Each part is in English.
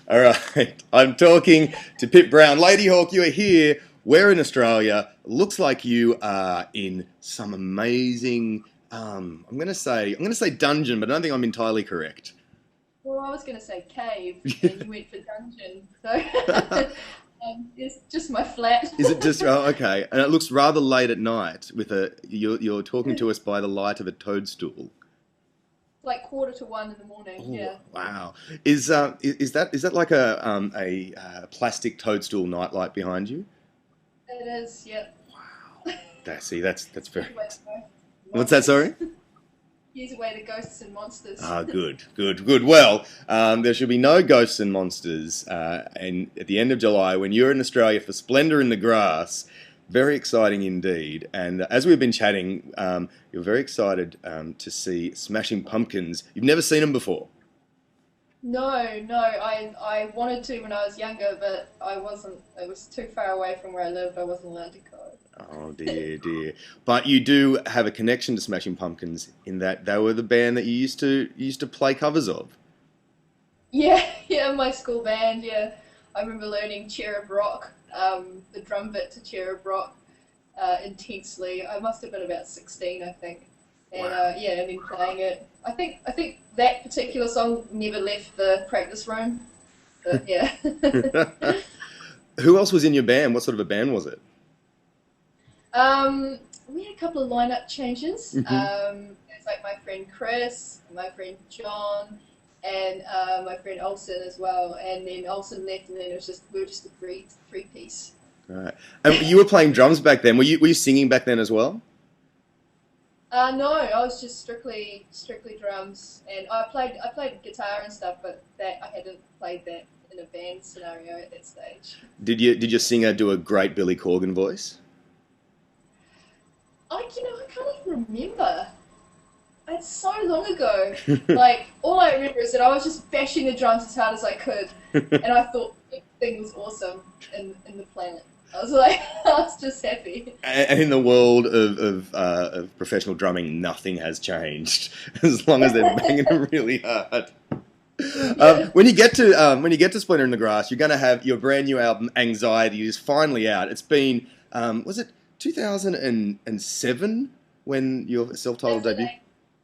All right. I'm talking to Pip Brown. Ladyhawke, you are here. We're in Australia. Looks like you are in some amazing. I'm gonna say dungeon, but I don't think I'm entirely correct. Well, I was going to say cave, and you went for dungeon. So it's just my flat. Is it just okay? And it looks rather late at night with a you're talking to us by the light of a toadstool. Like quarter to one in the morning. Oh, Yeah, wow. Is that like a plastic toadstool nightlight behind you? it is. Yeah. That's very. Here's a way to go. What's that? Monsters. Sorry. Here's a way to ghosts and monsters. Ah, good, good, good. Well, there should be no ghosts and monsters. And at the end of July, when you're in Australia for Splendour in the Grass, very exciting indeed. And as we've been chatting, you're very excited to see Smashing Pumpkins. You've never seen them before. No, no. I wanted to when I was younger, but I wasn't. It was too far away from where I lived. I wasn't allowed to go. Oh dear, dear. But you do have a connection to Smashing Pumpkins in that they were the band that you used to play covers of. Yeah, yeah. My school band. Yeah, I remember learning Cherub Rock, the drum bit to Cherub Rock, intensely. I must have been about 16, I think. And Wow. yeah, and then playing it. I think that particular song never left the practice room. But yeah. Who else was in your band? What sort of a band was it? We had a couple of lineup changes. Hmm. There's like my friend Chris, my friend John, and my friend Olsen as well. And then Olsen left, and then it was just we were just a three piece. Right. And you were playing drums back then. Were you singing back then as well? No, I was just strictly drums, and I played guitar and stuff, but that I hadn't played that in a band scenario at that stage. Did your singer do a great Billy Corgan voice? I can't even remember. It's so long ago. Like all I remember is that I was just bashing the drums as hard as I could, and I thought everything was awesome in the planet. I was like, I was just happy. And in the world of professional drumming, nothing has changed as long as they're banging them really hard. Yeah. When you get to Splinter in the Grass, you're going to have your brand new album Anxiety is finally out. It's been was it 2007 when your self-titled debut?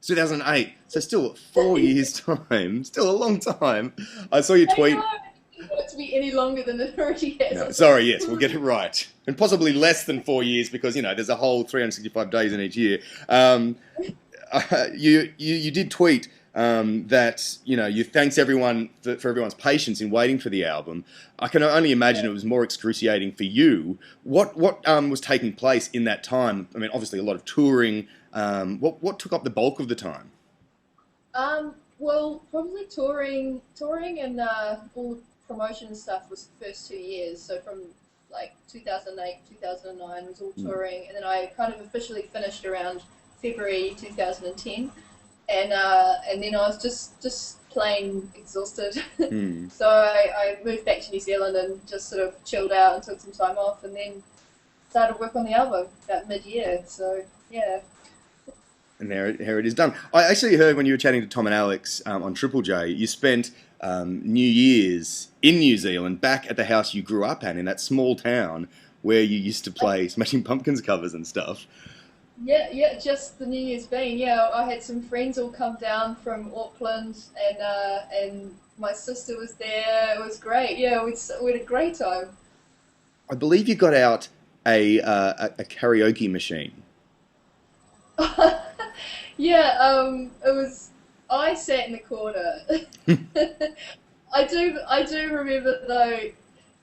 2008. So still 4 years time. Still a long time. I saw your I know. tweet. I didn't want it to be any longer than it already has. No, sorry, yes, we'll get it right. And possibly less than 4 years because, there's a whole 365 days in each year. You did tweet that, you thanks everyone for everyone's patience in waiting for the album. I can only imagine Yeah. it was more excruciating for you. What was taking place in that time? I mean, obviously a lot of touring. What took up the bulk of the time? Well, probably touring, and all the promotion and stuff was the first 2 years. So from like 2008, 2009 was all Hmm. touring, and then I kind of officially finished around February 2010, and then I was just plain exhausted. Hmm. So I moved back to New Zealand and just sort of chilled out and took some time off, and then started work on the album about mid-year. So yeah. And there it is done. I actually heard when you were chatting to Tom and Alex on Triple J, you spent New Year's in New Zealand, back at the house you grew up at in that small town where you used to play Smashing Pumpkins covers and stuff. Yeah, yeah, just the New Year's being. Yeah, I had some friends all come down from Auckland, and my sister was there. It was great. Yeah, we had a great time. I believe you got out a karaoke machine. Yeah, it was. I sat in the corner. I do remember though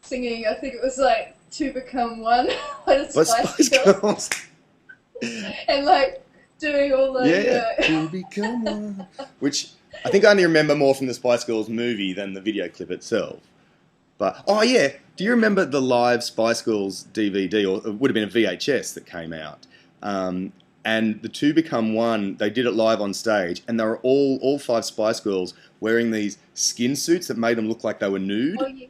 singing. I think it was like "To Become One" by the But Spice Spice Girls, Girls, and like doing all the yeah, to become one. Which I think I only remember more from the Spice Girls movie than the video clip itself. But oh yeah, do you remember the live Spice Girls DVD, or it would have been a VHS that came out? And the two become one. They did it live on stage, and they were all five Spice Girls wearing these skin suits that made them look like they were Oh, nude. yeah.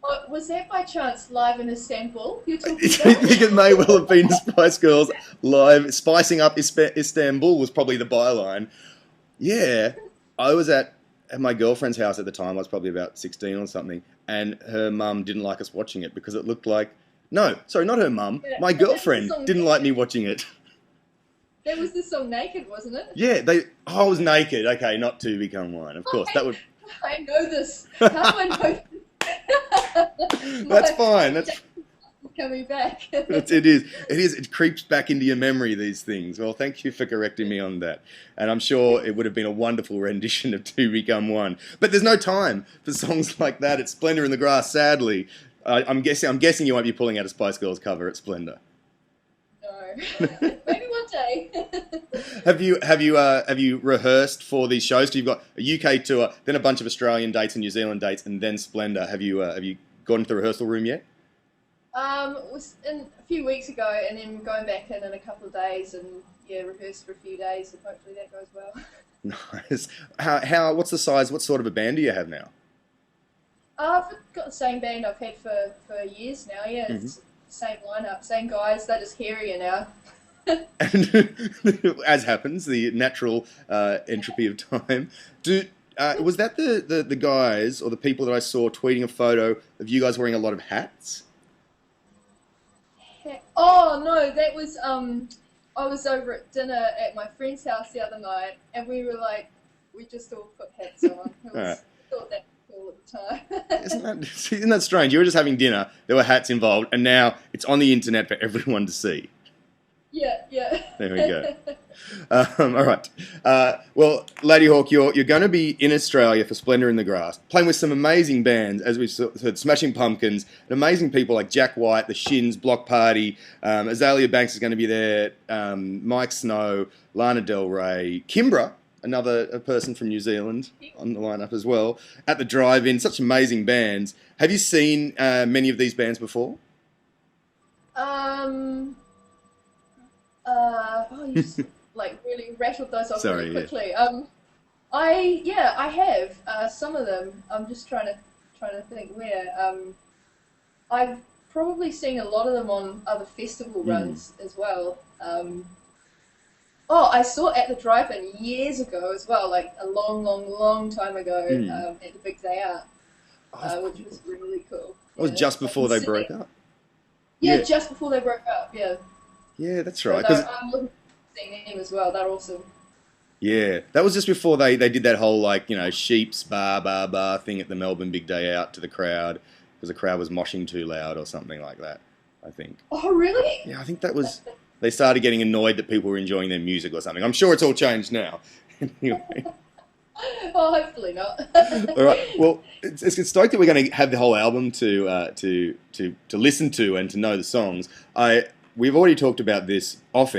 Oh, was that by chance live in Istanbul you're I talking about? think it may well have been Spice Girls live, spicing up Istanbul was probably the byline. Yeah, I was at at my girlfriend's house at the time. I was probably about 16 or something, and her mum didn't like us watching it because it looked like... No, sorry, not her mum. Yeah, My but there was girlfriend the song didn't like me watching it. There was the song Naked, wasn't it? Yeah, I was naked. Okay, not to become one. Of course, that would... I know this. How do I know this? That's fine. That's... coming back. It is. It creeps back into your memory, these things. Well, thank you for correcting me on that. And I'm sure it would have been a wonderful rendition of Two Become One. But there's no time for songs like that at Splendour in the Grass, sadly. I'm guessing you won't be pulling out a Spice Girls cover at Splendour. No. Maybe one day. Have you rehearsed for these shows? So you've got a UK tour, then a bunch of Australian dates and New Zealand dates, and then Splendour. Have you gone to the rehearsal room yet? It was in a few weeks ago, and then going back in a couple of days, and rehearsed for a few days, and hopefully that goes well. Nice. How? What's the size? What sort of a band do you have now? I've got the same band I've had for years now. Yeah, it's the same lineup, same guys. They're just hairier now. And as happens, the natural entropy of time. Was that the guys or the people that I saw tweeting a photo of you guys wearing a lot of hats? Oh no, that was I was over at dinner at my friend's house the other night, and we just all put hats on. Thought that was cool at the time. Isn't that strange? You were just having dinner, there were hats involved, and now it's on the internet for everyone to see. Yeah. There we go. All right. Well, Ladyhawke, you're going to be in Australia for Splendour in the Grass, playing with some amazing bands, as we've heard, Smashing Pumpkins, and amazing people like Jack White, The Shins, Block Party, Azalea Banks is going to be there, Mike Snow, Lana Del Rey, Kimbra, a person from New Zealand on the lineup as well, at the drive-in. Such amazing bands. Have you seen many of these bands before? You just, really rattled those off Sorry, really quickly. I have some of them. I'm just trying to think where. I've probably seen a lot of them on other festival runs as well. I saw At the Drive-In years ago as well, like a long time ago, at the Big Day Out, which was really cool. It was just before they broke up. Yeah, just before they broke up. Yeah. Yeah, that's right. So I'm looking forward to seeing them as well. They're awesome. Yeah, that was just before they did that whole sheep's bar thing at the Melbourne Big Day Out to the crowd because the crowd was moshing too loud or something like that, I think. Oh, really? Yeah, I think that was... They started getting annoyed that people were enjoying their music or something. I'm sure it's all changed now. Anyway. Oh, hopefully not. All right. Well, it's stoked that we're going to have the whole album to listen to and to know the songs. We've already talked about this off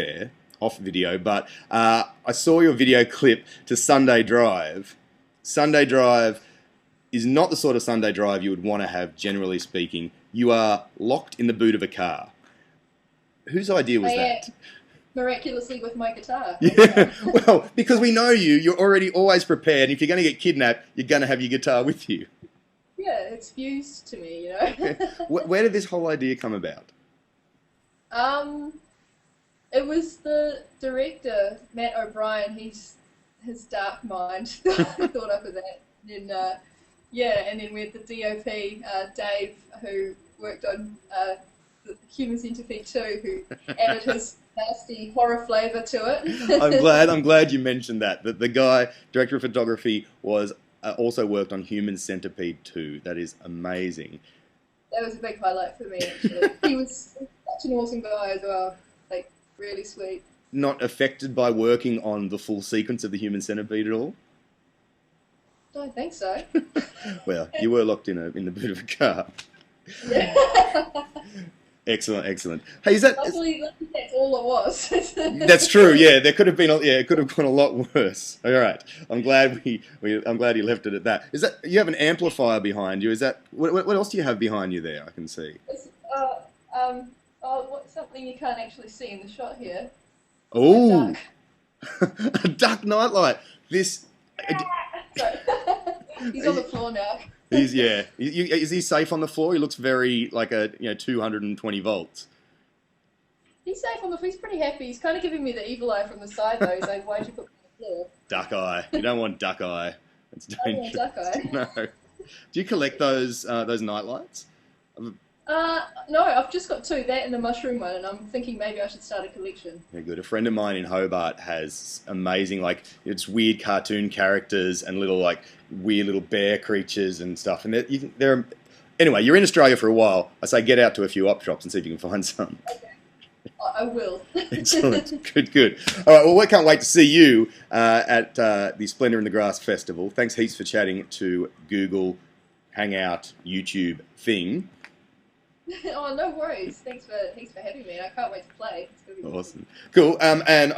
video, but I saw your video clip to Sunday Drive. Sunday Drive is not the sort of Sunday Drive you would want to have, generally speaking. You are locked in the boot of a car. Whose idea was that? Miraculously with my guitar. Yeah, well, because we know you're already always prepared. If you're going to get kidnapped, you're going to have your guitar with you. Yeah, it's fused to me, Where did this whole idea come about? It was the director, Matt O'Brien. His dark mind thought up of that. And then, and then we had the DOP, Dave, who worked on the Human Centipede 2, who added his nasty horror flavour to it. I'm glad you mentioned that. That the guy, director of photography, was also worked on Human Centipede 2. That is amazing. That was a big highlight for me, actually. He was such an awesome guy as well. Really sweet. Not affected by working on the full sequence of the Human Centipede at all? Don't think so. Well, you were locked in the boot of a car. Yeah. Excellent. Hey, is that? Luckily, that's all it was. That's true. Yeah, there could have been. It could have gone a lot worse. All right. I'm glad I'm glad you left it at that. Is that you have an amplifier behind you? Is that what else do you have behind you there? I can see. It's, what's something you can't actually see in the shot here? Oh, a duck nightlight. This. He's on the floor now. Is he safe on the floor? He looks very like 220 volts. He's safe on the floor. He's pretty happy. He's kind of giving me the evil eye from the side though. He's like, "Why'd you put me on the floor?" Duck eye. You don't want duck eye. It's I don't dangerous. know, No. Do you collect those night lights? No, I've just got two, that and the mushroom one, and I'm thinking maybe I should start a collection. Yeah, good. A friend of mine in Hobart has amazing, like, it's weird cartoon characters and little, like, weird little bear creatures and stuff. And they're anyway, you're in Australia for a while. I say get out to a few op shops and see if you can find some. Okay, I will. Excellent. Good, good. All right, well, we can't wait to see you at the Splendour in the Grass Festival. Thanks heaps for chatting to Google Hangout YouTube thing. Oh, no worries. Thanks for having me. I can't wait to play. It's gonna be Awesome. Cool. And